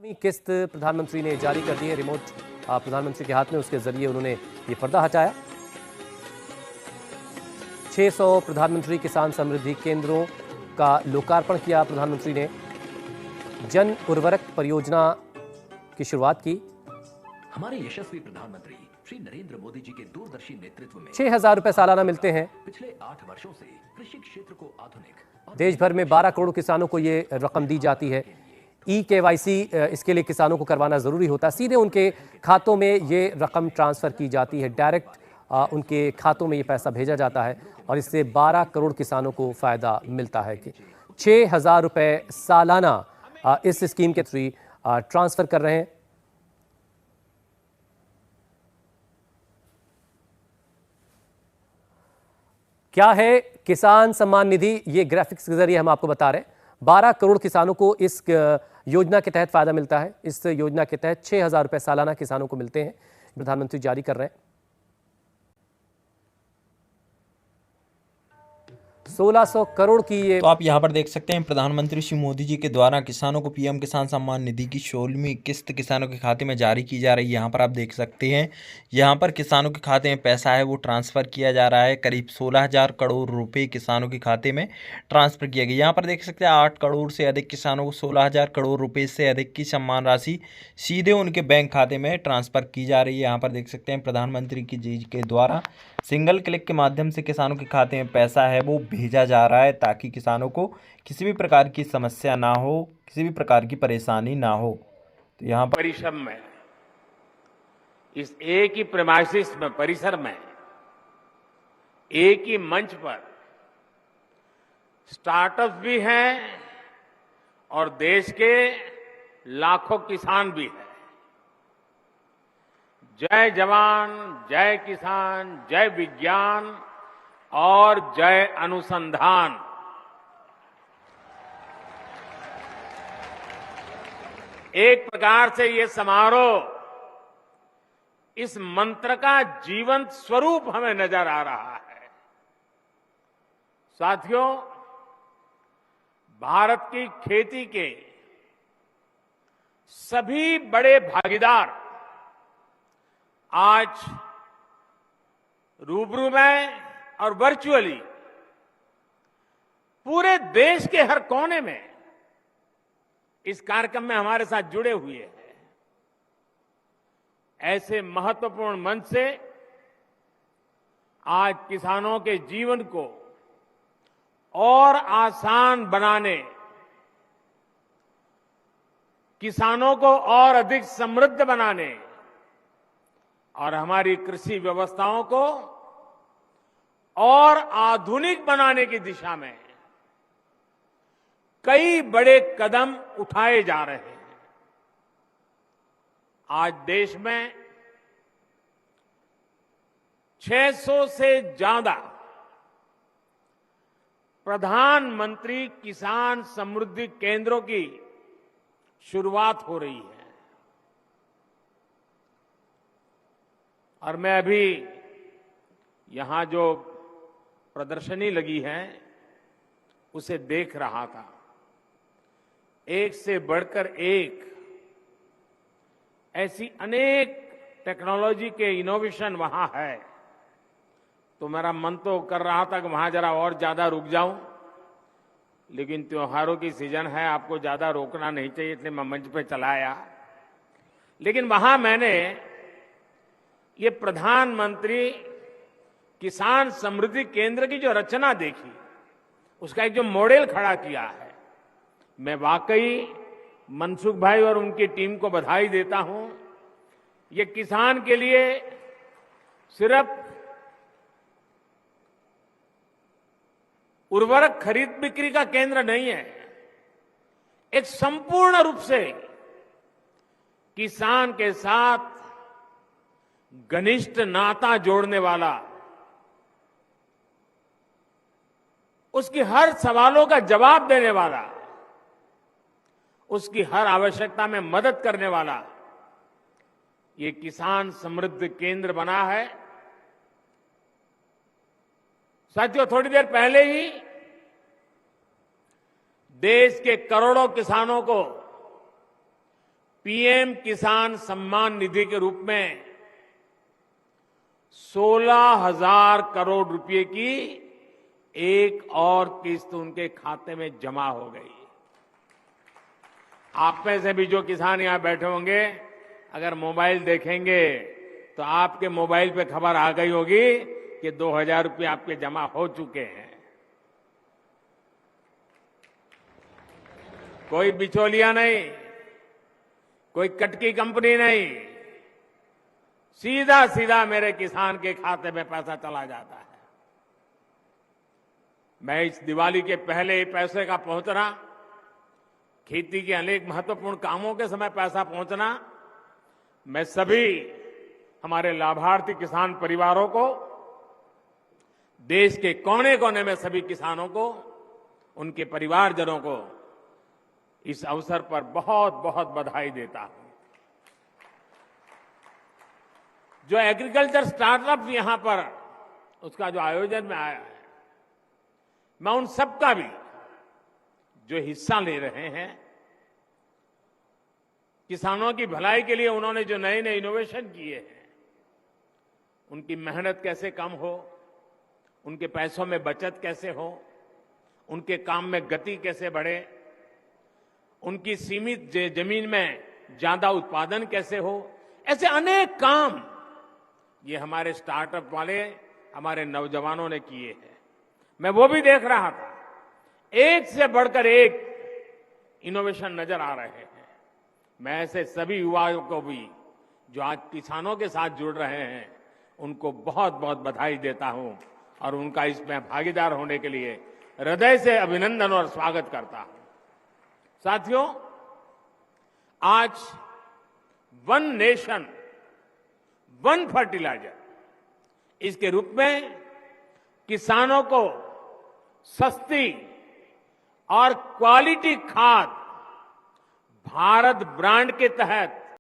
किस्त प्रधानमंत्री ने जारी कर दी है। रिमोट प्रधानमंत्री के हाथ में, उसके जरिए उन्होंने ये पर्दा हटाया। 600 प्रधानमंत्री किसान समृद्धि केंद्रों का लोकार्पण किया प्रधानमंत्री ने। जन उर्वरक परियोजना की शुरुआत की। हमारे यशस्वी प्रधानमंत्री श्री नरेंद्र मोदी जी के दूरदर्शी नेतृत्व में 6,000 रुपए सालाना मिलते हैं। पिछले 8 वर्षों से कृषि क्षेत्र को आधुनिक देश भर में 12 करोड़ किसानों को ये रकम दी जाती है। KYC इसके लिए किसानों को करवाना जरूरी होता है। सीधे उनके खातों में ये रकम ट्रांसफर की जाती है। डायरेक्ट उनके खातों में ये पैसा भेजा जाता है और इससे 12 करोड़ किसानों को फायदा मिलता है कि 6,000 रुपए सालाना इस स्कीम के थ्रू ट्रांसफर कर रहे हैं। क्या है किसान सम्मान निधि? ये ग्राफिक्स के जरिए हम आपको बता रहे हैं। 12 करोड़ किसानों को इस योजना के तहत फायदा मिलता है। इस योजना के तहत 6,000 रुपए सालाना किसानों को मिलते हैं। प्रधानमंत्री जारी कर रहे हैं। 1600 करोड़ की ये तो आप यहाँ पर देख सकते हैं प्रधानमंत्री श्री मोदी जी के द्वारा किसानों को पीएम किसान सम्मान निधि की 16वीं किस्त किसानों के खाते में जारी की जा रही है। यहाँ पर आप देख सकते हैं, यहाँ पर किसानों के खाते में पैसा है वो ट्रांसफ़र किया जा रहा है। करीब 16,000 करोड़ रुपए किसानों के खाते में ट्रांसफ़र किया गया। यहाँ पर देख सकते हैं 8 करोड़ से अधिक किसानों को 16,000 करोड़ रुपये से अधिक की सम्मान राशि सीधे उनके बैंक खाते में ट्रांसफ़र की जा रही है। यहाँ पर देख सकते हैं प्रधानमंत्री जी के द्वारा सिंगल क्लिक के माध्यम से किसानों के खाते में पैसा है वो भेजा जा रहा है, ताकि किसानों को किसी भी प्रकार की समस्या ना हो, किसी भी प्रकार की परेशानी ना हो। तो यहाँ पर परिश्रम में, इस एक ही प्रेमाइसिस में, परिसर में, एक ही मंच पर स्टार्टअप भी हैं और देश के लाखों किसान भी हैं। जय जवान, जय किसान, जय विज्ञान और जय अनुसंधान। एक प्रकार से ये समारोह इस मंत्र का जीवंत स्वरूप हमें नजर आ रहा है। साथियों, भारत की खेती के सभी बड़े भागीदार आज रूबरू में और वर्चुअली पूरे देश के हर कोने में इस कार्यक्रम में हमारे साथ जुड़े हुए हैं। ऐसे महत्वपूर्ण मंच से आज किसानों के जीवन को और आसान बनाने, किसानों को और अधिक समृद्ध बनाने और हमारी कृषि व्यवस्थाओं को और आधुनिक बनाने की दिशा में कई बड़े कदम उठाए जा रहे हैं। आज देश में 600 से ज्यादा प्रधानमंत्री किसान समृद्धि केंद्रों की शुरुआत हो रही है। और मैं अभी यहां जो प्रदर्शनी लगी है उसे देख रहा था। एक से बढ़कर एक ऐसी अनेक टेक्नोलॉजी के इनोवेशन वहां है। तो मेरा मन तो कर रहा था कि वहां जरा और ज्यादा रुक जाऊं, लेकिन त्योहारों की सीजन है, आपको ज्यादा रोकना नहीं चाहिए, इसलिए मैं मंच पे चला आया। लेकिन वहां मैंने ये प्रधानमंत्री किसान समृद्धि केंद्र की जो रचना देखी, उसका एक जो मॉडल खड़ा किया है, मैं वाकई मनसुख भाई और उनकी टीम को बधाई देता हूं। ये किसान के लिए सिर्फ उर्वरक खरीद बिक्री का केंद्र नहीं है, एक संपूर्ण रूप से किसान के साथ घनिष्ठ नाता जोड़ने वाला, उसकी हर सवालों का जवाब देने वाला, उसकी हर आवश्यकता में मदद करने वाला ये किसान समृद्धि केंद्र बना है। साथियों, थोड़ी देर पहले ही देश के करोड़ों किसानों को पीएम किसान सम्मान निधि के रूप में 16,000 करोड़ रुपए की एक और किस्त उनके खाते में जमा हो गई। आप में से भी जो किसान यहां बैठे होंगे, अगर मोबाइल देखेंगे तो आपके मोबाइल पे खबर आ गई होगी कि 2,000 रुपये आपके जमा हो चुके हैं। कोई बिचौलिया नहीं, कोई कटकी कंपनी नहीं, सीधा सीधा मेरे किसान के खाते में पैसा चला जाता है। मैं इस दिवाली के पहले ही पैसे का पहुंचना, खेती के अनेक महत्वपूर्ण कामों के समय पैसा पहुंचना, मैं सभी हमारे लाभार्थी किसान परिवारों को, देश के कोने कोने में सभी किसानों को, उनके परिवारजनों को इस अवसर पर बहुत बहुत बधाई देता हूं। जो एग्रीकल्चर स्टार्टअप यहां पर उसका जो आयोजन में आया है, मैं उन सबका भी जो हिस्सा ले रहे हैं, किसानों की भलाई के लिए उन्होंने जो नए नए इनोवेशन किए हैं, उनकी मेहनत कैसे कम हो, उनके पैसों में बचत कैसे हो, उनके काम में गति कैसे बढ़े, उनकी सीमित जमीन में ज्यादा उत्पादन कैसे हो, ऐसे अनेक काम ये हमारे स्टार्टअप वाले हमारे नौजवानों ने किए हैं। मैं वो भी देख रहा था, एक से बढ़कर एक इनोवेशन नजर आ रहे हैं। मैं ऐसे सभी युवाओं को भी जो आज किसानों के साथ जुड़ रहे हैं, उनको बहुत बहुत बधाई देता हूं और उनका इसमें भागीदार होने के लिए हृदय से अभिनंदन और स्वागत करता हूं। साथियों, आज वन नेशन वन फर्टिलाइजर इसके रूप में किसानों को सस्ती और क्वालिटी खाद भारत ब्रांड के तहत